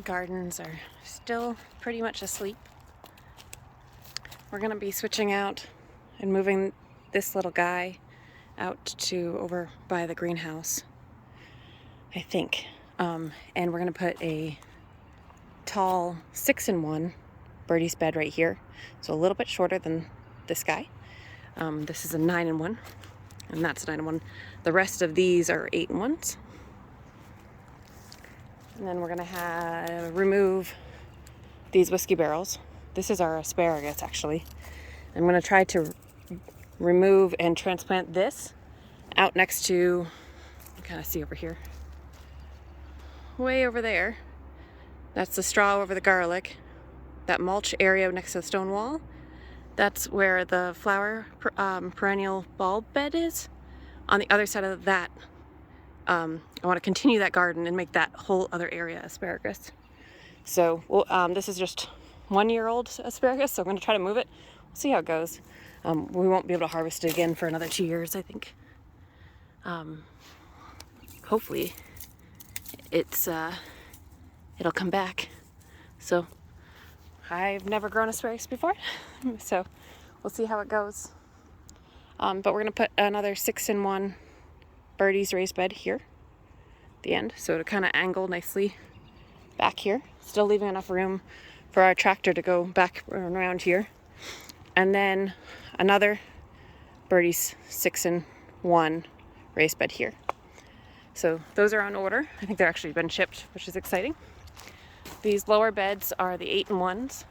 Gardens are still pretty much asleep. We're going to be switching out and moving this little guy out to over by the greenhouse, I think. And we're going to put a tall 6-in-1 Birdies bed right here. So a little bit shorter than this guy. This is a 9-in-1, and that's a 9-in-1. The rest of these are 8-in-1s. And then we're going to remove these whiskey barrels. This is our asparagus, actually. I'm going to try to remove and transplant this out next to, you can kind of see over here, way over there. That's the straw over the garlic. That mulch area next to the stone wall, that's where the flower perennial bulb bed is. On the other side of that, I want to continue that garden and make that whole other area asparagus. So this is just 1-year-old asparagus, so I'm going to try to move it. We'll see how it goes. We won't be able to harvest it again for another 2 years, I think. Hopefully it'll come back. So I've never grown asparagus before, so we'll see how it goes. But we're going to put another 6-in-1 Birdies raised bed here at the end, so to kind of angle nicely back here, still leaving enough room for our tractor to go back around here. And then another Birdies 6-in-1 raised bed here. So those are on order. I think they're actually been shipped, which is exciting. These lower beds are the 8-in-1s.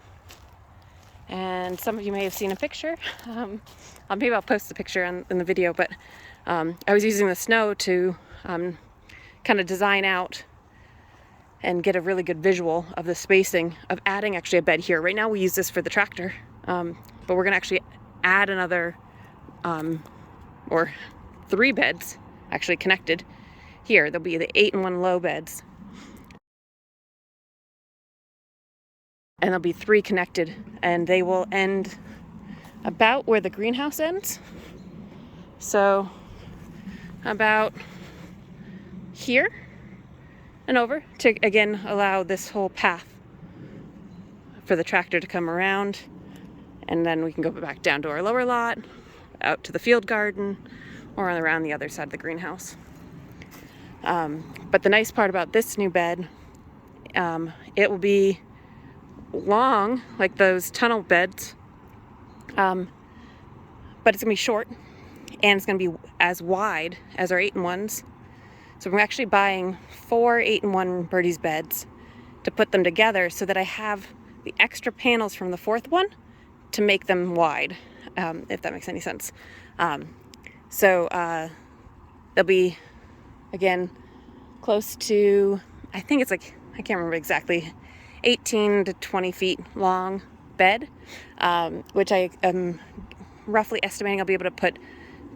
And some of you may have seen a picture. Maybe I'll post the picture in the video, but I was using the snow to kind of design out and get a really good visual of the spacing of adding actually a bed here. Right now we use this for the tractor, but we're going to actually add another or 3 beds actually connected here. There'll be the 8-in-1 low beds, and there'll be 3 connected, and they will end about where the greenhouse ends. So about here and over to again allow this whole path for the tractor to come around, and then we can go back down to our lower lot, out to the field garden, or around the other side of the greenhouse. But the nice part about this new bed, it will be long like those tunnel beds, but it's gonna be short, and it's gonna be as wide as our 8-in-1s. So we're actually buying 4 8-in-1 Birdies beds to put them together so that I have the extra panels from the 4th one to make them wide, if that makes any sense. So they'll be, again, close to, I think it's like, I can't remember exactly, 18 to 20 feet long bed, which I am roughly estimating I'll be able to put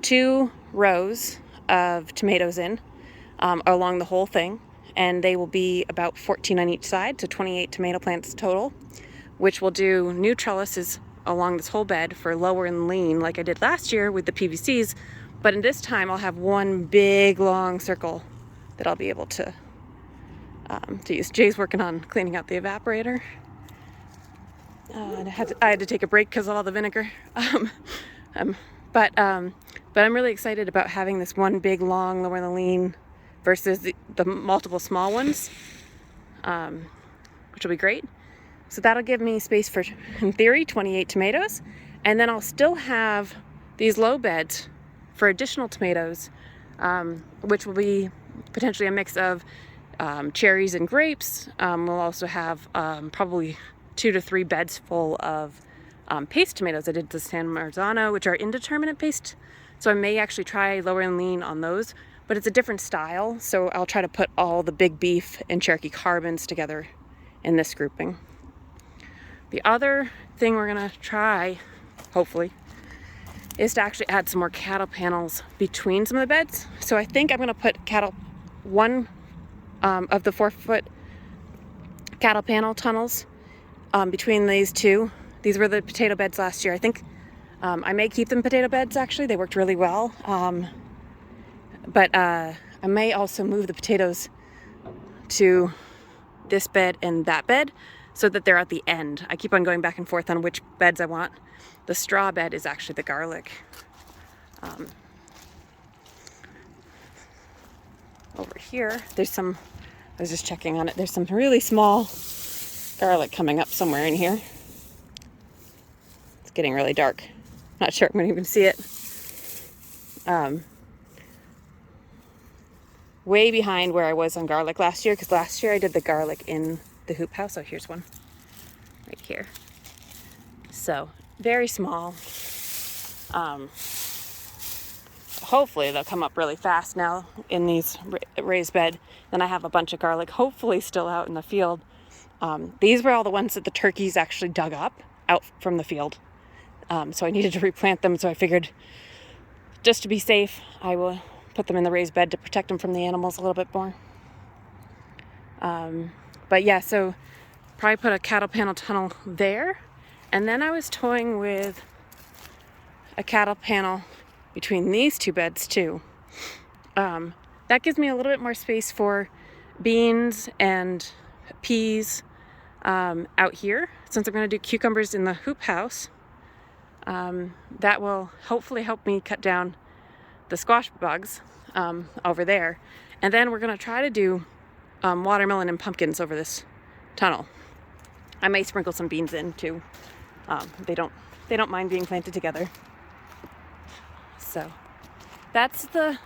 2 rows of tomatoes in along the whole thing, and they will be about 14 on each side, so 28 tomato plants total, which will do new trellises along this whole bed for lower and lean like I did last year with the PVCs, but in this time I'll have one big long circle that I'll be able to use. Jay's working on cleaning out the evaporator. And I had to take a break because of all the vinegar. But I'm really excited about having this one big long lower and lean versus the multiple small ones, which will be great. So that'll give me space for, in theory, 28 tomatoes. And then I'll still have these low beds for additional tomatoes, which will be potentially a mix of cherries and grapes. We'll also have probably 2 to 3 beds full of paste tomatoes. I did the San Marzano, which are indeterminate paste. So I may actually try lower and lean on those, but it's a different style. So I'll try to put all the big beef and Cherokee carbons together in this grouping. The other thing we're gonna try, hopefully, is to actually add some more cattle panels between some of the beds. So I think I'm gonna put one of the 4-foot cattle panel tunnels between these 2. These were the potato beds last year. I think I may keep them potato beds, actually. They worked really well. But I may also move the potatoes to this bed and that bed so that they're at the end. I keep on going back and forth on which beds I want. The straw bed is actually the garlic. Over here, there's some, I was just checking on it, there's some really small garlic coming up somewhere in here. It's getting really dark. Not sure I'm going to even see it. Way behind where I was on garlic last year, because last year I did the garlic in the hoop house. Oh, here's one right here. So very small. Hopefully they'll come up really fast now in these raised bed. Then I have a bunch of garlic hopefully still out in the field. These were all the ones that the turkeys actually dug up out from the field. So I needed to replant them, so I figured just to be safe I will put them in the raised bed to protect them from the animals a little bit more. But yeah, so probably put a cattle panel tunnel there, and then I was toying with a cattle panel between these two beds too. That gives me a little bit more space for beans and peas out here, since I'm going to do cucumbers in the hoop house. That will hopefully help me cut down the squash bugs over there. And then we're going to try to do watermelon and pumpkins over this tunnel. I may sprinkle some beans in too. They don't mind being planted together. So that's the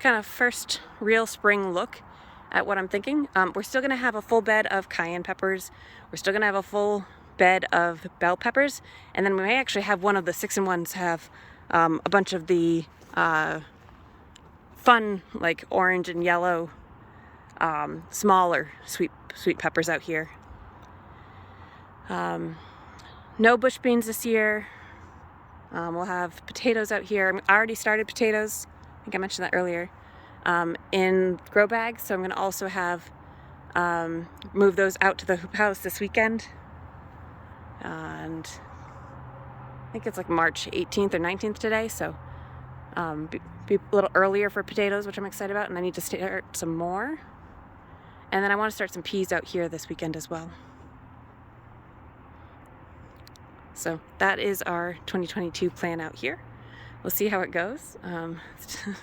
kind of first real spring look at what I'm thinking. We're still going to have a full bed of cayenne peppers. We're still going to have a full bed of bell peppers, and then we may actually have one of the 6-in-1s have a bunch of the fun, like orange and yellow, smaller sweet peppers out here. No bush beans this year. We'll have potatoes out here. I already started potatoes. I think I mentioned that earlier. In grow bags, so I'm going to also have move those out to the hoop house this weekend. And I think it's like March 18th or 19th today, so be a little earlier for potatoes, which I'm excited about, and I need to start some more. And then I want to start some peas out here this weekend as well. So that is our 2022 plan out here. We'll see how it goes.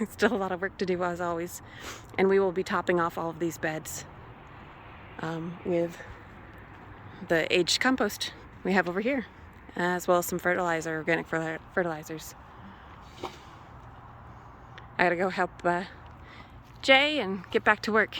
Still a lot of work to do as always, and we will be topping off all of these beds with the aged compost we have over here, as well as some fertilizer, organic fertilizers. I gotta go help Jay and get back to work.